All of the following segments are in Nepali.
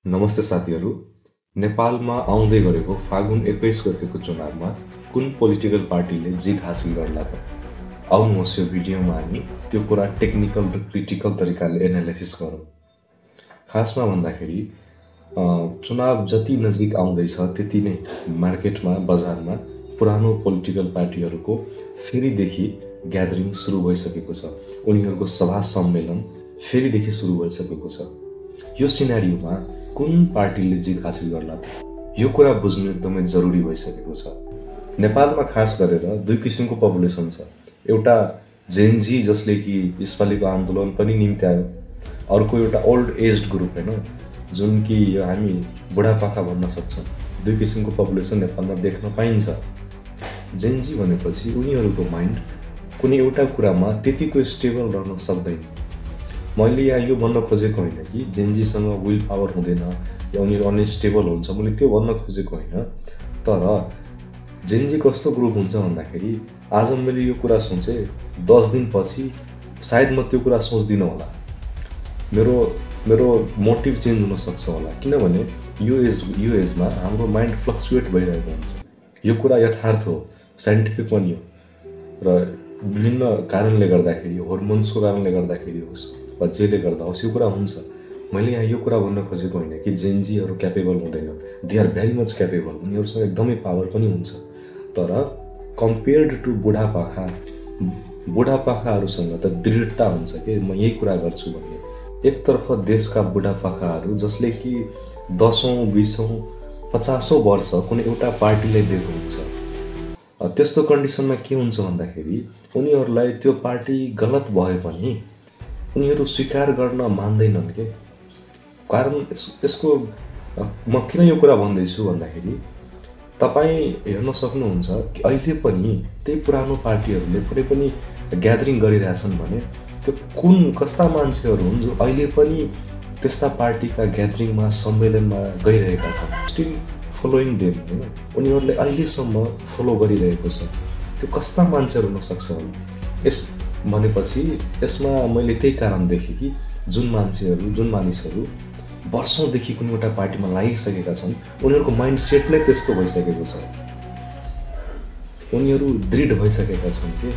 नमस्ते साथीहरू। नेपालमा आउँदै गरेको फागुन 21 गतेको चुनावमा कुन पोलिटिकल पार्टीले जित हासिल गर्ला त? आउनुहोस् यो भिडियोमा हामी त्यो कुरा टेक्निकल र क्रिटिकल तरिकाले एनालाइसिस गरौँ। खासमा भन्दाखेरि चुनाव जति नजिक आउँदैछ त्यति नै मार्केटमा बजारमा पुरानो पोलिटिकल पार्टीहरूको फेरिदेखि ग्यादरिङ सुरु भइसकेको छ। उनीहरूको सभा सम्मेलन फेरिदेखि सुरु भइसकेको छ। यो सिनारियोमा कुन पार्टीले जित हासिल गर्ला त? यो कुरा बुझ्नु एकदमै जरुरी भइसकेको छ। नेपालमा खास गरेर दुई किसिमको पपुलेसन छ। एउटा जेनजी जसले कि यसपालिको आन्दोलन पनि निम्त्यायो, अर्को एउटा ओल्ड एज्ड ग्रुप हैन, जुन कि हामी बुढापाका भन्न सक्छौँ। दुई किसिमको पपुलेसन नेपालमा देख्न पाइन्छ। जेनजी भनेपछि उनीहरूको माइन्ड कुनै एउटा कुरामा त्यतिको स्टेबल रहन सक्दैन। मैले यहाँ यो भन्न खोजेको होइन कि जेनजीसँग विल पावर हुँदैन या उनीहरू अनस्टेबल हुन्छ, मैले त्यो भन्न खोजेको होइन। तर जेनजी कस्तो ग्रुप हुन्छ भन्दाखेरि आज मैले यो कुरा सोचेँ, 10 दिनपछि सायद म त्यो कुरा सोच्दिनँ होला। मेरो मोटिभ चेन्ज हुन सक्छ होला, किनभने यो एजमा हाम्रो माइन्ड फ्लक्चुएट भइरहेको हुन्छ। यो कुरा यथार्थ हो, साइन्टिफिक पनि हो र विभिन्न कारणले गर्दाखेरि, हर्मोन्सको कारणले गर्दाखेरि होस् वा जेले गर्दा होस्, यो कुरा हुन्छ। मैले यहाँ यो कुरा भन्न खोजेको होइन कि जेनजीहरू क्यापेबल हुँदैनन्। They are very much capable, उनीहरूसँग एकदमै पावर पनि हुन्छ। तर कम्पेयर्ड टु बुढापाकाहरूसँग त दृढता हुन्छ कि म यही कुरा गर्छु भन्ने। एकतर्फ देशका बुढापाकाहरू जसले कि 10औं 20औं 50औं वर्ष कुनै एउटा पार्टीलाई दिएको हुन्छ। त्यस्तो कन्डिसनमा के हुन्छ भन्दाखेरि उनीहरूलाई त्यो पार्टी गलत भए पनि उनीहरू स्वीकार गर्न मान्दैनन् के। कारण यसको म किन यो कुरा भन्दैछु भन्दाखेरि तपाईँ हेर्न सक्नुहुन्छ कि अहिले पनि त्यही पुरानो पार्टीहरूले कुनै पनि ग्यादरिङ गरिरहेछन् भने त्यो कस्ता मान्छेहरू हुन् जो अहिले पनि त्यस्ता पार्टीका ग्यादरिङमा सम्मेलनमा गइरहेका छन्। स्टिल फलोइङ देम, होइन, उनीहरूले अहिलेसम्म फलो गरिरहेको छ। त्यो कस्ता मान्छेहरू हुनसक्छ भनेपछि यसमा मैले त्यही कारण देखेँ कि जुन मानिसहरू वर्षौँदेखि कुनै एउटा पार्टीमा लागिसकेका छन्, उनीहरूको माइन्ड सेट नै त्यस्तो भइसकेको छ। उनीहरू दृढ भइसकेका छन् कि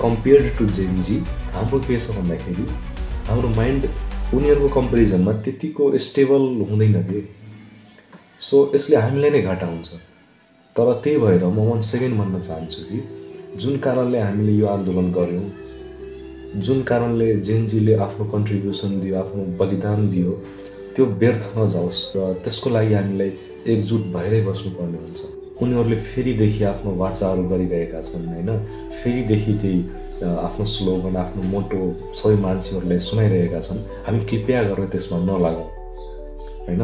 कम्पेयर्ड टु जेनजी हाम्रो के छ भन्दाखेरि हाम्रो माइन्ड उनीहरूको कम्पेरिजनमा त्यतिको स्टेबल हुँदैन कि। सो यसले हामीलाई नै घाटा हुन्छ। तर त्यही भएर म वान सेकेन्ड भन्न चाहन्छु कि जुन कारणले हामीले यो आन्दोलन गऱ्यौँ, जुन कारणले जेनजीले आफ्नो कन्ट्रिब्युसन दियो, आफ्नो बलिदान दियो, त्यो व्यर्थ नजाओस् र त्यसको लागि हामीलाई एकजुट भएरै बस्नुपर्ने हुन्छ। उनीहरूले फेरिदेखि आफ्नो वाचाहरू गरिरहेका छन्, होइन, फेरिदेखि त्यही आफ्नो स्लोगन, आफ्नो मोटो सबै मान्छेहरूलाई सुनाइरहेका छन्। हामी कृपया गरेर त्यसमा नलागौँ, होइन।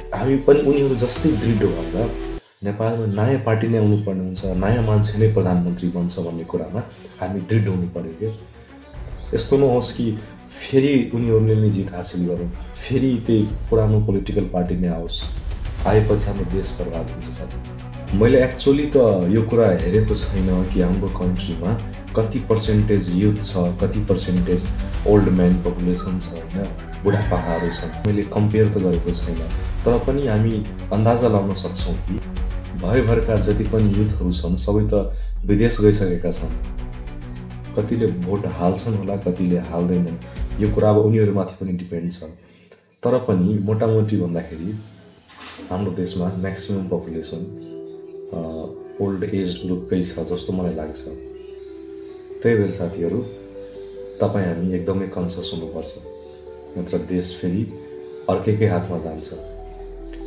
हामी पनि उनीहरू जस्तै दृढ भएर नेपालमा नयाँ पार्टी नै आउनुपर्ने हुन्छ, नयाँ मान्छे नै प्रधानमन्त्री बन्छ भन्ने कुरामा हामी दृढ हुनु पर्यो क्या। यस्तो नहोस् कि फेरि उनीहरूले नै जित हासिल गरौँ, फेरि त्यही पुरानो पोलिटिकल पार्टी नै आओस्, आएपछि हाम्रो देश बर्बाद हुन्छ। साथी, मैले एक्चुअली त यो कुरा हेरेको छैन कि हाम्रो कन्ट्रीमा कति पर्सेन्टेज युथ छ, कति पर्सेन्टेज ओल्ड म्यान पपुलेसन छ, होइन, बुढापाकाहरू छन्। मैले कम्पेयर त गरेको छैन, तर पनि हामी अन्दाजा लगाउन सक्छौँ कि भरका जति पनि युथहरू छन् सबै त विदेश गइसकेका छन्। कतिले भोट हाल्छन् होला, कतिले हाल्दैनन्, यो कुरा अब उनीहरूमाथि पनि डिपेन्ड छ। तर पनि मोटामोटी भन्दाखेरि हाम्रो देशमा म्याक्सिमम पपुलेसन ओल्ड एज ग्रुपकै छ जस्तो मलाई लाग्छ। त्यही भएर साथीहरू, तपाईँ हामी एकदमै कन्सियस हुनुपर्छ, नत्र देश फेरि अर्कैकै हातमा जान्छ।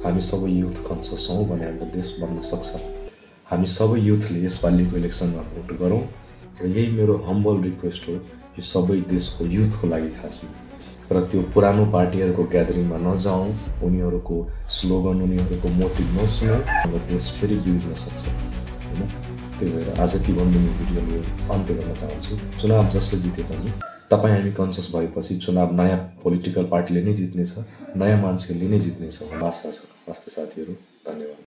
हामी सबै युथ कन्सियस हौँ भने हाम्रो देश बन्न सक्छ। हामी सबै युथले यसपालिको इलेक्सनमा भोट गरौँ र यही मेरो हम्बल रिक्वेस्ट हो यो सबै देशको युथको लागि खासमा। र त्यो पुरानो पार्टीहरूको ग्यादरिङमा नजाउँ, उनीहरूको स्लोगन, उनीहरूको मोटिभ नसुनौँ, हाम्रो देश फेरि बिग्रिन सक्छ, होइन। त्यही भएर आज ती भन्ने भिडियोले अन्त्य गर्न चाहन्छु। चुनाव जसले जिते पनि तपाईँ हामी कन्सियस भएपछि चुनाव नयाँ पोलिटिकल पार्टीले नै जित्नेछ, नयाँ मान्छेहरूले नै जित्नेछ भन्ने आशा छ। हस्त साथीहरू, धन्यवाद।